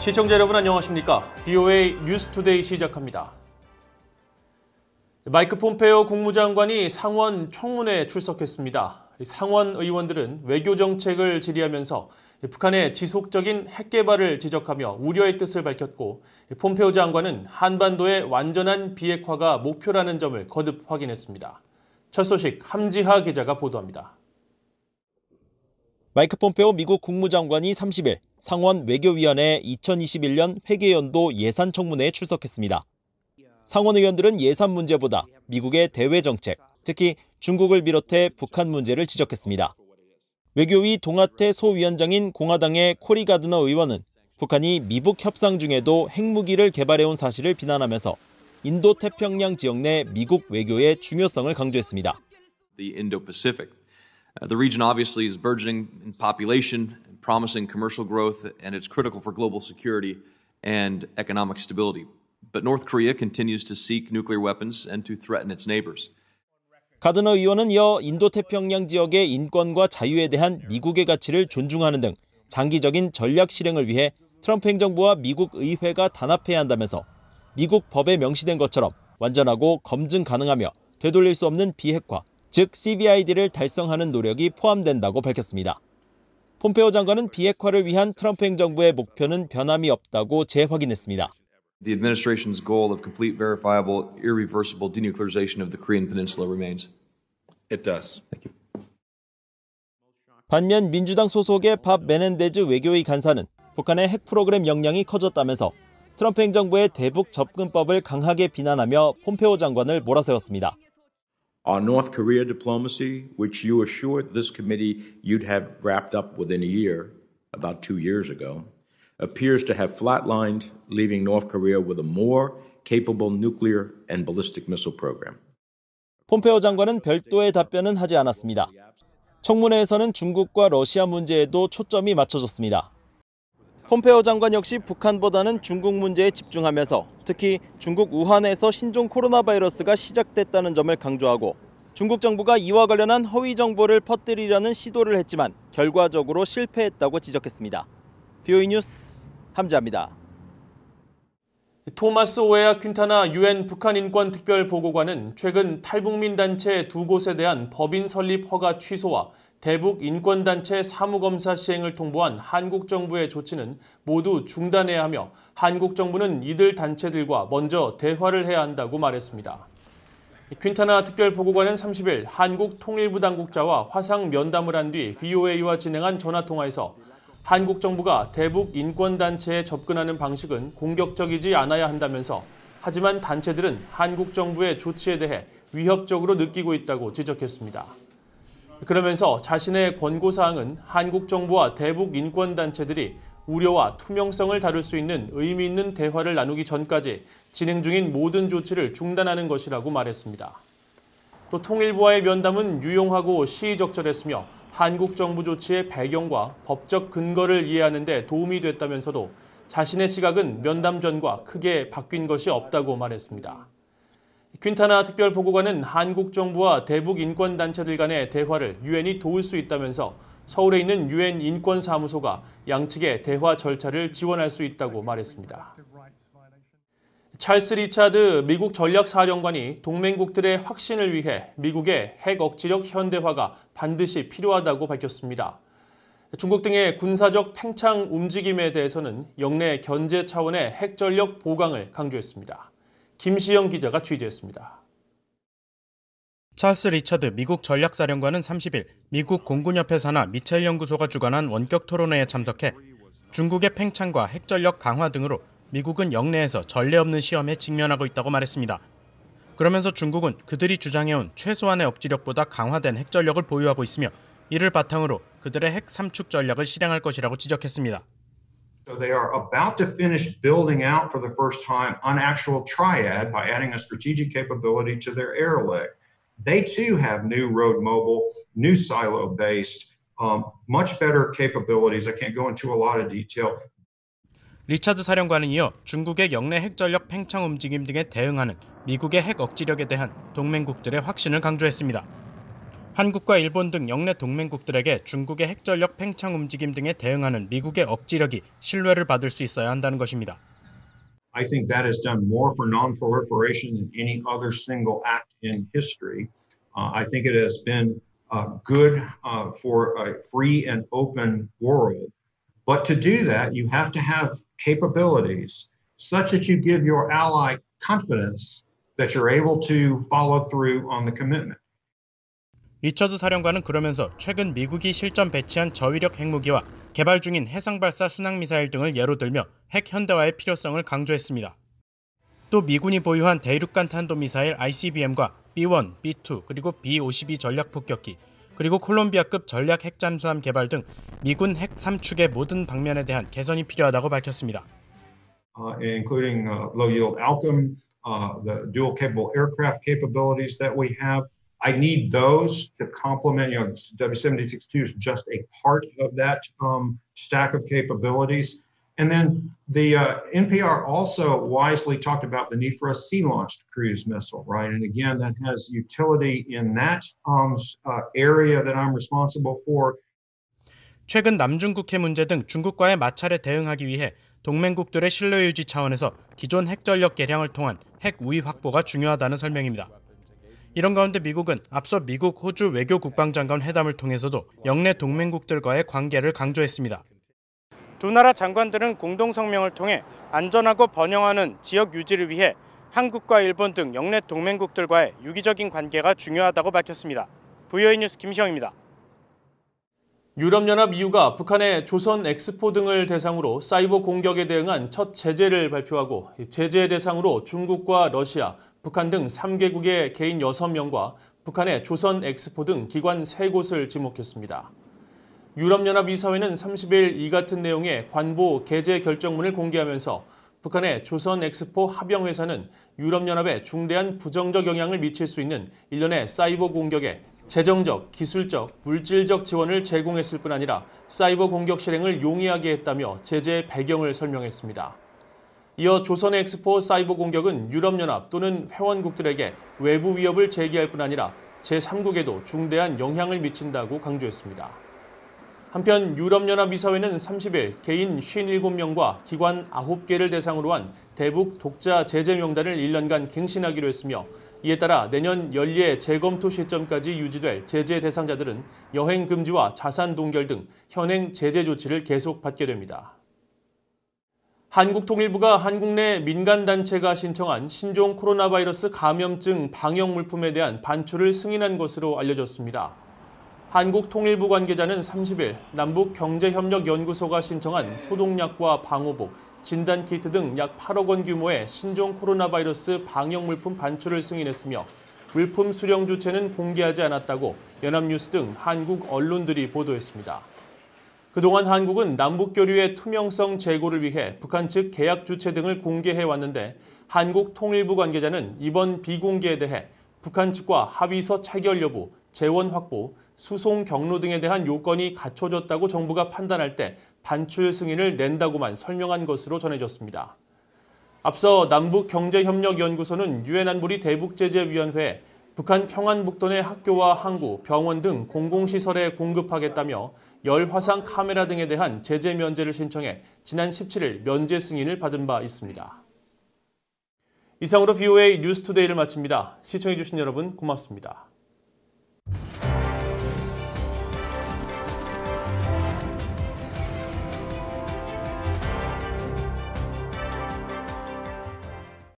시청자 여러분 안녕하십니까? VOA 뉴스투데이 시작합니다. 마이크 폼페오 국무장관이 상원 청문회에 출석했습니다. 상원 의원들은 외교 정책을 질의하면서 북한의 지속적인 핵 개발을 지적하며 우려의 뜻을 밝혔고, 폼페오 장관은 한반도의 완전한 비핵화가 목표라는 점을 거듭 확인했습니다. 첫 소식 함지하 기자가 보도합니다. 마이크 폼페오 미국 국무장관이 30일 상원 외교위원회 2021년 회계연도 예산 청문회에 출석했습니다. 상원 의원들은 예산 문제보다 미국의 대외 정책, 특히 중국을 비롯해 북한 문제를 지적했습니다. 외교위 동아태 소위원장인 공화당의 코리 가드너 의원은 북한이 미북 협상 중에도 핵무기를 개발해온 사실을 비난하면서 인도태평양 지역 내 미국 외교의 중요성을 강조했습니다. The Indo-Pacific. The region obviously is burgeoning in population, promising commercial growth, and it's critical for global security and economic stability. But North Korea continues to seek nuclear weapons and to threaten its neighbors. 가드너 의원은 이어 인도태평양 지역의 인권과 자유에 대한 미국의 가치를 존중하는 등 장기적인 전략 실행을 위해 트럼프 행정부와 미국 의회가 단합해야 한다면서 미국 법에 명시된 것처럼 완전하고 검증 가능하며 되돌릴 수 없는 비핵화, 즉 CBID를 달성하는 노력이 포함된다고 밝혔습니다. 폼페오 장관은 비핵화를 위한 트럼프 행정부의 목표는 변함이 없다고 재확인했습니다. The administration's goal of complete, verifiable, irreversible denuclearization of the Korean Peninsula remains. It does. Thank you. 반면 민주당 소속의 밥 메넨데즈 외교위 간사는 북한의 핵 프로그램 역량이 커졌다면서 트럼프 행정부의 대북 접근법을 강하게 비난하며 폼페오 장관을 몰아세웠습니다. Our North Korea diplomacy, which you assured this committee you'd have wrapped up within a year, about 2 years ago, appears to have flatlined, leaving North Korea with a more capable nuclear and ballistic missile program. 폼페오 장관은 별도의 답변은 하지 않았습니다. 청문회에서는 중국과 러시아 문제에도 초점이 맞춰졌습니다. 폼페오 장관 역시 북한보다는 중국 문제에 집중하면서 특히 중국 우한에서 신종 코로나 바이러스가 시작됐다는 점을 강조하고 중국 정부가 이와 관련한 허위 정보를 퍼뜨리려는 시도를 했지만 결과적으로 실패했다고 지적했습니다. VOA 뉴스 함지하입니다. 토마스 오에아 퀸타나 유엔 북한 인권 특별 보고관은 최근 탈북민 단체 2곳에 대한 법인 설립 허가 취소와 대북 인권단체 사무검사 시행을 통보한 한국 정부의 조치는 모두 중단해야 하며 한국 정부는 이들 단체들과 먼저 대화를 해야 한다고 말했습니다. 퀸타나 특별보고관은 30일 한국 통일부 당국자와 화상 면담을 한 뒤 VOA와 진행한 전화통화에서 한국 정부가 대북 인권단체에 접근하는 방식은 공격적이지 않아야 한다면서 하지만 단체들은 한국 정부의 조치에 대해 위협적으로 느끼고 있다고 지적했습니다. 그러면서 자신의 권고사항은 한국 정부와 대북 인권단체들이 우려와 투명성을 다룰 수 있는 의미 있는 대화를 나누기 전까지 진행 중인 모든 조치를 중단하는 것이라고 말했습니다. 또 통일부와의 면담은 유용하고 시의적절했으며 한국 정부 조치의 배경과 법적 근거를 이해하는 데 도움이 됐다면서도 자신의 시각은 면담 전과 크게 바뀐 것이 없다고 말했습니다. 퀸타나 특별보고관은 한국 정부와 대북 인권단체들 간의 대화를 유엔이 도울 수 있다면서 서울에 있는 유엔 인권사무소가 양측의 대화 절차를 지원할 수 있다고 말했습니다. 찰스 리차드 미국 전략사령관이 동맹국들의 확신을 위해 미국의 핵 억지력 현대화가 반드시 필요하다고 밝혔습니다. 중국 등의 군사적 팽창 움직임에 대해서는 영내 견제 차원의 핵전력 보강을 강조했습니다. 김시영 기자가 취재했습니다. 찰스 리처드 미국 전략사령관은 30일 미국 공군협회 산하 미첼 연구소가 주관한 원격 토론회에 참석해 중국의 팽창과 핵전력 강화 등으로 미국은 영내에서 전례 없는 시험에 직면하고 있다고 말했습니다. 그러면서 중국은 그들이 주장해온 최소한의 억지력보다 강화된 핵전력을 보유하고 있으며 이를 바탕으로 그들의 핵 삼축 전략을 실행할 것이라고 지적했습니다. So they are about to finish building out for the first time an actual triad by adding a strategic capability to their air leg. They too have new road mobile, new silo-based, much better capabilities. I can't go into a lot of detail. 리차드 사령관은 이어 중국의 영내 핵전력 팽창 움직임 등에 대응하는 미국의 핵 억지력에 대한 동맹국들의 확신을 강조했습니다. 한국과 일본 등 영내 동맹국들에게 중국의 핵전력 팽창 움직임 등에 대응하는 미국의 억지력이 신뢰를 받을 수 있어야 한다는 것입니다. I think that has done more for non-proliferation than any other single act in history. I think it has been good for a free and open world. But to do that, you have to have capabilities such that you give your ally confidence that you're able to follow through on the commitment. 리처드 사령관은 그러면서 최근 미국이 실전 배치한 저위력 핵무기와 개발 중인 해상발사 순항미사일 등을 예로 들며 핵 현대화의 필요성을 강조했습니다. 또 미군이 보유한 대륙간 탄도미사일 ICBM과 B-1, B-2 그리고 B-52 전략폭격기 그리고 콜롬비아급 전략 핵잠수함 개발 등 미군 핵 3축의 모든 방면에 대한 개선이 필요하다고 밝혔습니다. Including low-yield Alchem, the dual-capable aircraft capabilities that we have. I need those to complement, W-76-2 is just a part of that stack of capabilities. And then the NPR also wisely talked about the need for a sea-launched cruise missile, right? And again, that has utility in that area that I'm responsible for. 최근 남중국해 문제 등 중국과의 마찰에 대응하기 위해 동맹국들의 신뢰 유지 차원에서 기존 핵전력 개량을 통한 핵 우위 확보가 중요하다는 설명입니다. 이런 가운데 미국은 앞서 미국, 호주 외교 국방장관 회담을 통해서도 영내 동맹국들과의 관계를 강조했습니다. 두 나라 장관들은 공동 성명을 통해 안전하고 번영하는 지역 유지를 위해 한국과 일본 등 영내 동맹국들과의 유기적인 관계가 중요하다고 밝혔습니다. VOA 뉴스 김시영입니다. 유럽연합 EU가 북한의 조선 엑스포 등을 대상으로 사이버 공격에 대응한 첫 제재를 발표하고 제재 대상으로 중국과 러시아, 북한 등 3개국의 개인 6명과 북한의 조선 엑스포 등 기관 3곳을 지목했습니다. 유럽연합 이사회는 30일 이 같은 내용의 관보 개재 결정문을 공개하면서 북한의 조선 엑스포 합영회사는 유럽연합에 중대한 부정적 영향을 미칠 수 있는 일련의 사이버 공격에 재정적, 기술적, 물질적 지원을 제공했을 뿐 아니라 사이버 공격 실행을 용이하게 했다며 제재의 배경을 설명했습니다. 이어 조선 엑스포 사이버 공격은 유럽연합 또는 회원국들에게 외부 위협을 제기할 뿐 아니라 제3국에도 중대한 영향을 미친다고 강조했습니다. 한편 유럽연합 이사회는 30일 개인 57명과 기관 9개를 대상으로 한 대북 독자 제재 명단을 1년간 갱신하기로 했으며 이에 따라 내년 연례 재검토 시점까지 유지될 제재 대상자들은 여행 금지와 자산 동결 등 현행 제재 조치를 계속 받게 됩니다. 한국통일부가 한국 내 민간단체가 신청한 신종 코로나 바이러스 감염증 방역 물품에 대한 반출을 승인한 것으로 알려졌습니다. 한국통일부 관계자는 30일 남북경제협력연구소가 신청한 소독약과 방호복, 진단키트 등 약 8억 원 규모의 신종 코로나 바이러스 방역 물품 반출을 승인했으며 물품 수령 주체는 공개하지 않았다고 연합뉴스 등 한국 언론들이 보도했습니다. 그동안 한국은 남북교류의 투명성 제고를 위해 북한 측 계약 주체 등을 공개해왔는데 한국통일부 관계자는 이번 비공개에 대해 북한 측과 합의서 체결 여부, 재원 확보, 수송 경로 등에 대한 요건이 갖춰졌다고 정부가 판단할 때 반출 승인을 낸다고만 설명한 것으로 전해졌습니다. 앞서 남북경제협력연구소는 유엔 안보리 대북제재위원회에 북한 평안북도 내 학교와 항구, 병원 등 공공시설에 공급하겠다며 열화상 카메라 등에 대한 제재 면제를 신청해 지난 17일 면제 승인을 받은 바 있습니다. 이상으로 VOA 뉴스투데이를 마칩니다. 시청해주신 여러분 고맙습니다.